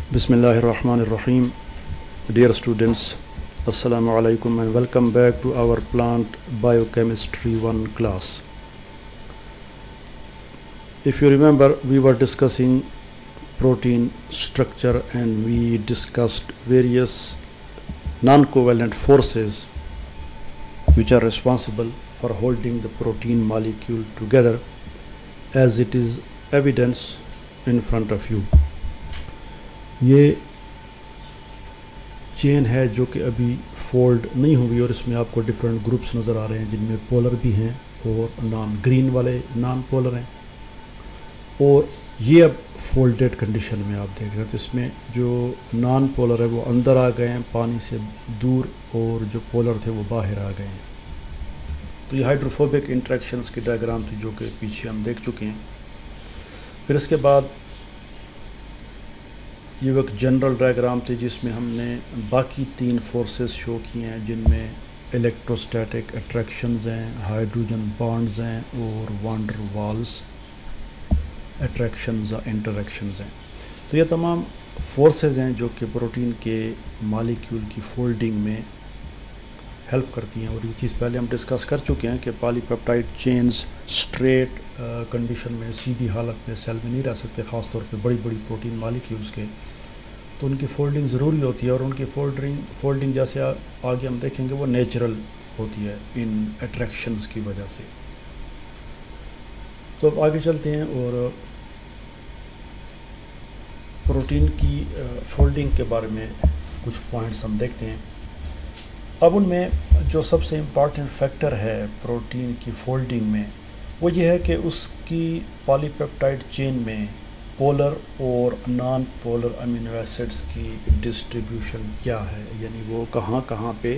Bismillahirrahmanirrahim. Dear students, Assalamu alaikum and welcome back to our plant biochemistry 1 class. If you remember, we were discussing protein structure and we discussed various non-covalent forces which are responsible for holding the protein molecule together, as it is evidence in front of you. یہ چین ہے جو کہ ابھی fold نہیں ہوئی اور اس میں آپ کو ڈفرینٹ گروپس نظر آ رہے ہیں، جن میں پولر بھی ہیں اور نان گرین والے نان پولر ہیں، اور یہ اب فولڈیڈ کنڈیشن میں آپ دیکھ رہے ہیں. تو اس میں جو نان پولر ہے وہ اندر آ گئے ہیں پانی سے دور، اور جو پولر تھے وہ باہر آ گئے ہیں. تو یہ ہائیڈروفوبک انٹریکشنز کی ڈائیگرام تھی جو کہ پیچھے ہم دیکھ چکے ہیں. پھر اس کے بعد یہ ایک جنرل ڈائیگرام تھی جس میں ہم نے باقی 3 فورسز شو کیے ہیں، جن میں الیکٹروسٹیٹک اٹریکشنز ہیں، ہائیڈروجن بانڈز ہیں اور وانڈر والز اٹریکشنز اور انٹریکشنز ہیں. تو یہ تمام فورسز ہیں جو کہ پروٹین کے مالیکیول کی فولڈنگ میں ہیلپ کرتی ہیں. اور یہ چیز پہلے ہم ڈسکس کر چکے ہیں کہ پالی پیپٹائڈ چینز اسٹریٹ کنڈیشن میں سیدھی حالت میں سیل میں نہیں رہ سکتے، خاص طور پہ بڑی بڑی پروٹین مالیکیولز کے. تو ان کی فولڈنگ ضروری ہوتی ہے، اور ان کی فولڈنگ جیسے آگے ہم دیکھیں گے وہ نیچرل ہوتی ہے ان اٹریکشنز کی وجہ سے. تو اب آگے چلتے ہیں اور پروٹین کی فولڈنگ کے بارے میں کچھ پوائنٹس ہم دیکھتے ہیں. اب ان میں جو سب سے امپارٹنٹ فیکٹر ہے پروٹین کی فولڈنگ میں وہ یہ ہے کہ اس کی پالی پیپٹائڈ چین میں پولر اور نان پولر امینو ایسڈز کی ڈسٹریبیوشن کیا ہے، یعنی وہ کہاں کہاں پہ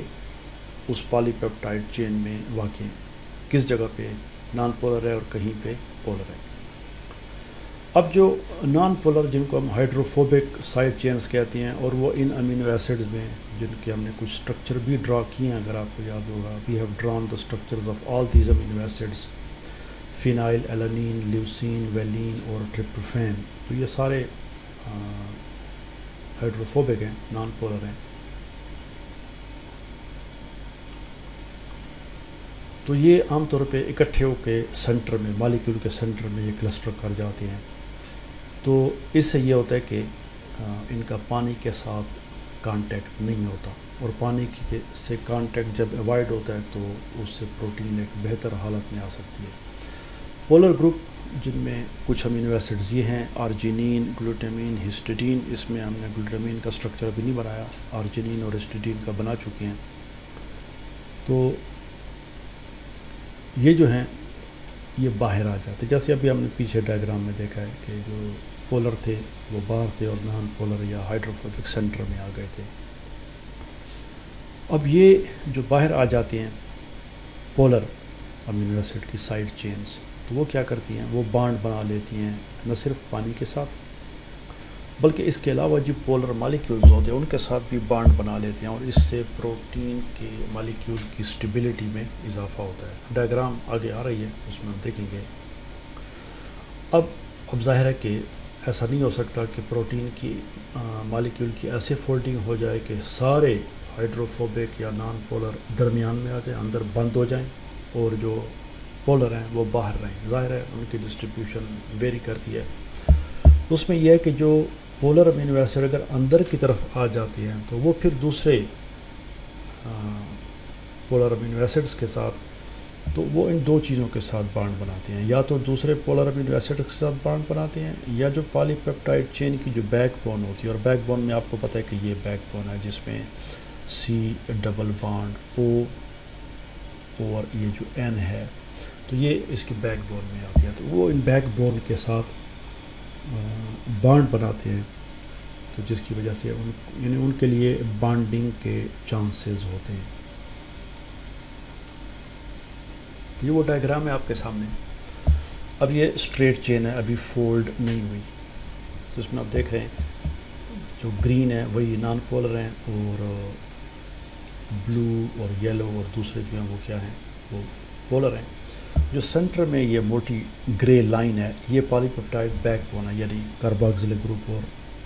اس پالی پیپٹائڈ چین میں واقع ہیں، کس جگہ پہ نان پولر ہے اور کہیں پہ پولر ہے. اب جو نان پولر جن کو ہم ہائیڈروفوبک سائڈ چینز کہتے ہیں، اور وہ ان امینو ایسڈز میں جن کے ہم نے کچھ اسٹرکچر بھی ڈرا کیے ہیں، اگر آپ کو یاد ہوگا، we have drawn the structures of all these amino acids, phenylalanine, leucine, valine اور ٹریپٹوفین. تو یہ سارے ہائیڈروفوبک ہیں، نان پولر ہیں. تو یہ عام طور پہ اکٹھے ہو کے سینٹر میں، مالیکیول کے سینٹر میں یہ کلسٹر کر جاتے ہیں. تو اس سے یہ ہوتا ہے کہ ان کا پانی کے ساتھ کانٹیکٹ نہیں ہوتا، اور پانی سے کانٹیکٹ جب اوائڈ ہوتا ہے تو اس سے پروٹین ایک بہتر حالت میں آ سکتی ہے. پولر گروپ جن میں کچھ امینو ایسڈز یہ ہیں: آرجینین، گلوٹامین، ہسٹیڈین. اس میں ہم نے گلوٹامین کا اسٹرکچر بھی نہیں بنایا، آرجینین اور ہسٹیڈین کا بنا چکے ہیں. تو یہ جو ہیں یہ باہر آ جاتے، جیسے ابھی ہم نے پیچھے ڈائیگرام میں دیکھا ہے کہ جو پولر تھے وہ باہر تھے اور نان پولر یا ہائیڈروفوبک سینٹر میں آ گئے تھے. اب یہ جو باہر آ جاتے ہیں پولر امینو ایسڈ کی سائڈ چینز، تو وہ کیا کرتی ہیں، وہ بانڈ بنا لیتی ہیں نہ صرف پانی کے ساتھ بلکہ اس کے علاوہ جو پولر مالیکیولز ہوتے ہیں ان کے ساتھ بھی بانڈ بنا لیتے ہیں، اور اس سے پروٹین کے مالیکیول کی اسٹیبلٹی میں اضافہ ہوتا ہے. ڈائیگرام آگے آ رہی ہے، اس میں ہم دیکھیں گے. اب ظاہر ہے کہ ایسا نہیں ہو سکتا کہ پروٹین کی مالیکیول کی ایسے فولڈنگ ہو جائے کہ سارے ہائیڈروفوبک یا نان پولر درمیان میں آ جائیں، اندر بند ہو جائیں، اور جو پولر ہیں وہ باہر رہیں. ظاہر ہے ان کی ڈسٹریبیوشن ویری کرتی ہے. اس میں یہ ہے کہ جو پولر امینو ایسڈ اگر اندر کی طرف آ جاتی ہیں تو وہ پھر دوسرے پولر امینو ایسڈز کے ساتھ، تو وہ ان 2 چیزوں کے ساتھ بانڈ بناتے ہیں، یا تو دوسرے پولر امینو ایسڈ کے ساتھ بانڈ بناتے ہیں، یا جو پالی پیپٹائڈ چین کی جو بیک بون ہوتی ہے، اور بیک بون میں آپ کو پتہ ہے کہ یہ بیک بون ہے جس میں C ڈبل بانڈ O اور یہ جو N ہے، تو یہ اس کی بیک بون میں آتی ہے. تو وہ ان بیک بون کے ساتھ بانڈ بناتے ہیں، تو جس کی وجہ سے یعنی ان کے لیے بانڈنگ کے چانسز ہوتے ہیں. تو یہ وہ ڈائیگرام ہے آپ کے سامنے. اب یہ اسٹریٹ چین ہے، ابھی فولڈ نہیں ہوئی. تو اس میں آپ دیکھ رہے ہیں جو گرین ہے وہی نان پولر ہیں، اور بلو اور یلو اور دوسرے جو ہیں وہ کیا ہیں، وہ پولر ہیں. جو سینٹر میں یہ موٹی گرے لائن ہے یہ پالی پیپٹائڈ بیک بون ہے، یعنی کارباکسل گروپ اور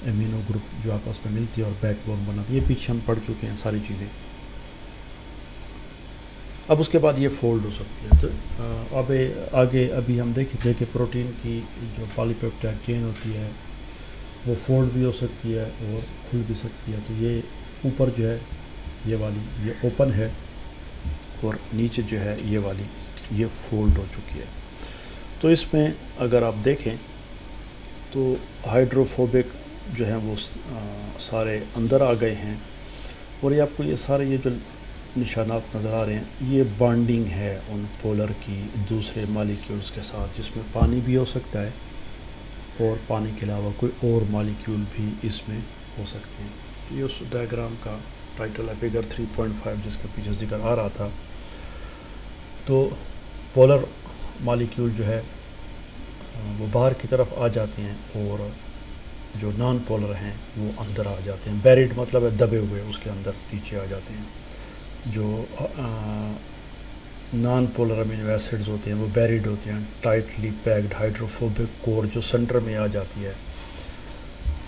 امینو گروپ جو آپس میں ملتی ہے اور بیک بون بناتی ہے. یہ پیچھے ہم پڑھ چکے ہیں ساری چیزیں. اب اس کے بعد یہ فولڈ ہو سکتی ہے. تو اب آگے ابھی ہم دیکھیں گے کہ پروٹین کی جو پالی پیپٹائڈ چین ہوتی ہے وہ فولڈ بھی ہو سکتی ہے اور کھل بھی سکتی ہے. تو یہ اوپر جو ہے یہ والی یہ اوپن ہے اور نیچے جو ہے یہ والی یہ فولڈ ہو چکی ہے. تو اس میں اگر آپ دیکھیں تو ہائیڈروفوبک جو ہیں وہ سارے اندر آ گئے ہیں. اور یہ آپ کو یہ سارے یہ جو نشانات نظر آ رہے ہیں یہ بانڈنگ ہے ان پولر کی دوسرے مالیکیولز کے ساتھ، جس میں پانی بھی ہو سکتا ہے اور پانی کے علاوہ کوئی اور مالیکیول بھی اس میں ہو سکتے ہیں. یہ اس ڈائیگرام کا ٹائٹل ہے فگر 3.5 جس کا پیچھے ذکر آ رہا تھا. تو پولر مالیکیول جو ہے وہ باہر کی طرف آ جاتے ہیں اور جو نان پولر ہیں وہ اندر آ جاتے ہیں. بیریڈ مطلب ہے دبے ہوئے، اس کے اندر نیچے آ جاتے ہیں. جو نان پولر امینو ایسڈز ہوتے ہیں وہ بیریڈ ہوتے ہیں، ٹائٹلی پیکڈ ہائیڈروفوبک کور جو سنٹر میں آ جاتی ہے.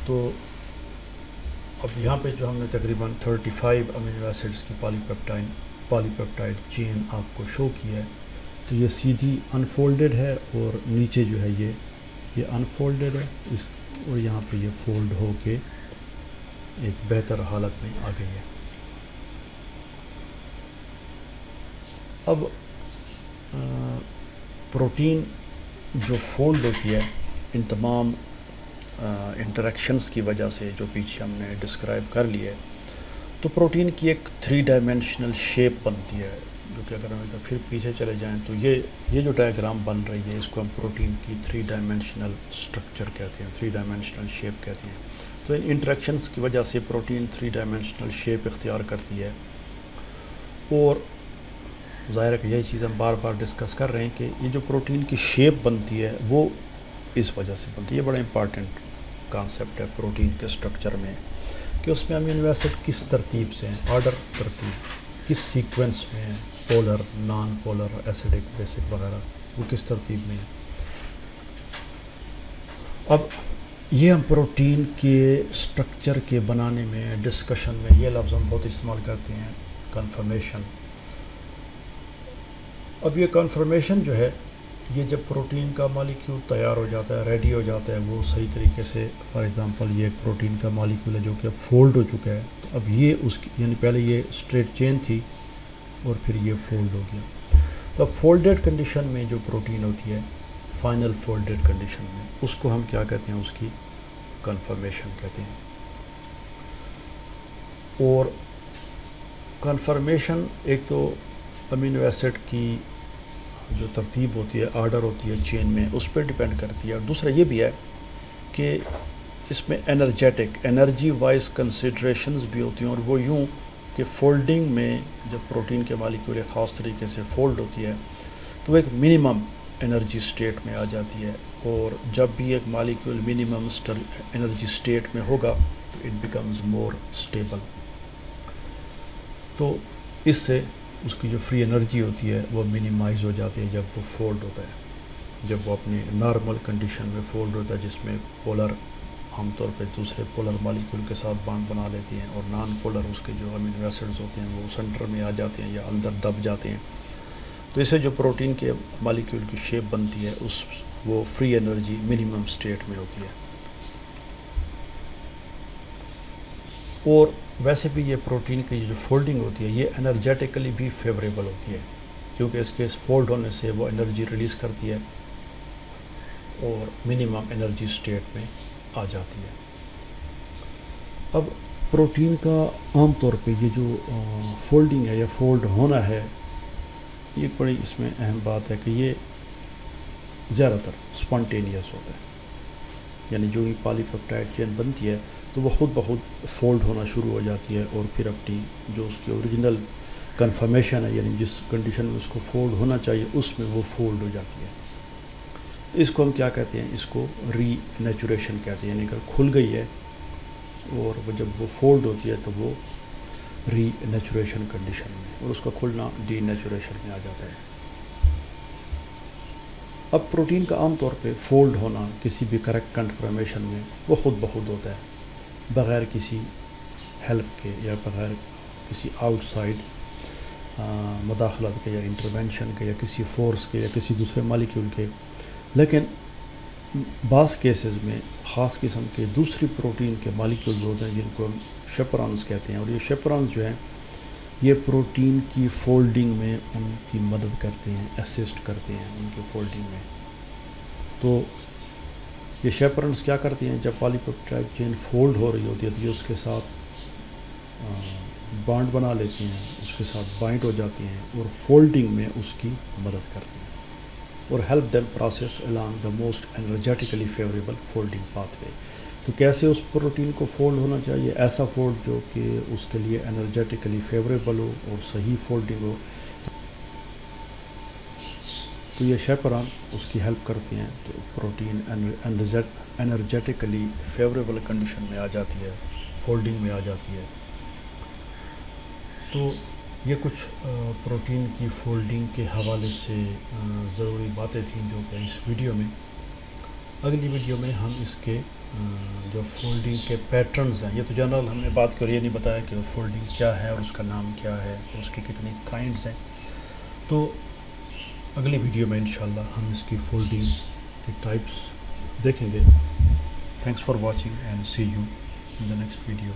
تو اب یہاں پہ جو ہم نے تقریباً 35 امینو ایسڈز کی پالی پیپٹائڈ چین آپ کو شو کی ہے. تو یہ سیدھی انفولڈڈ ہے اور نیچے جو ہے یہ انفولڈڈ ہے اور یہاں پہ یہ فولڈ ہو کے ایک بہتر حالت میں آ گئی ہے. اب پروٹین جو فولڈ ہوتی ہے ان تمام انٹریکشنز کی وجہ سے جو پیچھے ہم نے ڈسکرائب کر لی ہے، تو پروٹین کی ایک 3 ڈائمینشنل شیپ بنتی ہے. جو کہ اگر ہم پھر پیچھے چلے جائیں تو یہ جو ڈائیگرام بن رہی ہے اس کو ہم پروٹین کی 3 ڈائمینشنل سٹرکچر کہتے ہیں، 3 ڈائمینشنل شیپ کہتے ہیں. تو ان انٹریکشنز کی وجہ سے پروٹین 3 ڈائمینشنل شیپ اختیار کرتی ہے. اور ظاہر ہے کہ یہی چیز ہم بار بار ڈسکس کر رہے ہیں کہ یہ جو پروٹین کی شیپ بنتی ہے وہ اس وجہ سے بنتی ہے. یہ بڑا امپارٹنٹ کانسیپٹ ہے پروٹین کے سٹرکچر میں کہ اس میں امینو ایسڈ کس ترتیب سے ہیں، آرڈر ترتیب کس سیکوینس میں ہیں، polar, non polar, acidic, basic وغیرہ وہ کس ترتیب میں ہیں. اب یہ ہم پروٹین کے سٹرکچر کے بنانے میں ڈسکشن میں یہ لفظ ہم بہت استعمال کرتے ہیں، کنفرمیشن. اب یہ کنفرمیشن جو ہے یہ جب پروٹین کا مالیکیول تیار ہو جاتا ہے، ریڈی ہو جاتا ہے، وہ صحیح طریقے سے، فار ایگزامپل یہ ایک پروٹین کا مالیکیول ہے جو کہ اب فولڈ ہو چکا ہے. تو اب یہ اس کی یعنی پہلے یہ اسٹریٹ چین تھی اور پھر یہ فولڈ ہو گیا. تو اب فولڈڈ کنڈیشن میں جو پروٹین ہوتی ہے، فائنل فولڈڈ کنڈیشن میں، اس کو ہم کیا کہتے ہیں، اس کی کنفرمیشن کہتے ہیں. اور کنفرمیشن ایک تو امینو ایسڈ کی جو ترتیب ہوتی ہے، آرڈر ہوتی ہے چین میں، اس پہ ڈیپینڈ کرتی ہے. اور دوسرا یہ بھی ہے کہ اس میں انرجی وائز کنسیڈریشنز بھی ہوتی ہیں. اور وہ یوں کہ فولڈنگ میں جب پروٹین کے مالیکیول ایک خاص طریقے سے فولڈ ہوتی ہے تو وہ ایک منیمم انرجی سٹیٹ میں آ جاتی ہے. اور جب بھی ایک مالیکیول منیمم انرجی سٹیٹ میں ہوگا تو اٹ بیکمز مور اسٹیبل. تو اس سے اس کی جو فری انرجی ہوتی ہے وہ منیمائز ہو جاتی ہے جب وہ فولڈ ہوتا ہے. جب وہ اپنی نارمل کنڈیشن میں فولڈ ہوتا ہے جس میں پولر عام طور پہ دوسرے پولر مالیکیول کے ساتھ بانڈ بنا لیتی ہیں اور نان پولر اس کے جو امینو ایسڈز ہوتے ہیں وہ سنٹر میں آ جاتے ہیں یا اندر دب جاتے ہیں. تو اسے جو پروٹین کے مالیکیول کی شیپ بنتی ہے وہ فری انرجی منیمم سٹیٹ میں ہوتی ہے. اور ویسے بھی یہ پروٹین کی جو فولڈنگ ہوتی ہے یہ انرجیٹیکلی بھی فیوریبل ہوتی ہے کیونکہ اس کے فولڈ ہونے سے وہ انرجی ریلیز کرتی ہے اور منیمم انرجی سٹیٹ میں آ جاتی ہے. اب پروٹین کا عام طور پہ یہ جو فولڈنگ ہے یا فولڈ ہونا ہے یہ بڑی اس میں اہم بات ہے کہ یہ زیادہ تر اسپونٹینیس ہوتا ہے. یعنی جو ہی پالی پیپٹائڈ چین بنتی ہے تو وہ خود بخود فولڈ ہونا شروع ہو جاتی ہے اور پھر اپنی جو اس کی اوریجنل کنفرمیشن ہے یعنی جس کنڈیشن میں اس کو فولڈ ہونا چاہیے اس میں وہ فولڈ ہو جاتی ہے. تو اس کو ہم کیا کہتے ہیں، اس کو ری نیچوریشن کہتے ہیں. یعنی کہ کھل گئی ہے اور وہ جب وہ فولڈ ہوتی ہے تو وہ ری نیچوریشن کنڈیشن میں، اور اس کا کھلنا ڈی نیچوریشن میں آ جاتا ہے. اب پروٹین کا عام طور پہ فولڈ ہونا کسی بھی کریکٹ کنفرمیشن میں وہ خود بخود ہوتا ہے. بغیر کسی ہیلپ کے یا بغیر کسی آؤٹ سائڈ مداخلت کے یا انٹرونشن کے یا کسی فورس کے یا کسی دوسرے مالیکیول کے. لیکن بعض کیسز میں خاص قسم کے دوسری پروٹین کے مالیکیولز ہوتے ہیں جن کو ہم شیپرانز کہتے ہیں، اور یہ شیپرانز جو ہیں یہ پروٹین کی فولڈنگ میں ان کی مدد کرتے ہیں، اسسٹ کرتے ہیں ان کی فولڈنگ میں. تو یہ شیپرانز کیا کرتے ہیں؟ جب پالی پیپٹائڈ چین فولڈ ہو رہی ہوتی ہے تو یہ اس کے ساتھ بانڈ بنا لیتی ہیں، اس کے ساتھ بائنڈ ہو جاتی ہیں اور فولڈنگ میں اس کی مدد کرتی ہیں اور help them process along the most energetically favorable folding pathway. تو کیسے اس پروٹین کو فولڈ ہونا چاہیے؟ ایسا فولڈ جو کہ اس کے لیے انرجیٹیکلی فیوریبل ہو اور صحیح فولڈنگ ہو. تو یہ شیپران اس کی ہیلپ کرتی ہیں تو پروٹین انرجیٹیکلی فیوریبل کنڈیشن میں آ جاتی ہے، فولڈنگ میں آ جاتی ہے. تو یہ کچھ پروٹین کی فولڈنگ کے حوالے سے ضروری باتیں تھیں جو کہ اس ویڈیو میں. اگلی ویڈیو میں ہم اس کے جو فولڈنگ کے پیٹرنز ہیں، یہ تو جنرل ہم نے بات کری، یہ نہیں بتایا کہ فولڈنگ کیا ہے اور اس کا نام کیا ہے اور اس کے کتنے کائنڈز ہیں. تو اگلی ویڈیو میں انشاءاللہ ہم اس کی فولڈنگ کے ٹائپس دیکھیں گے. Thanks for watching and see you in the next video.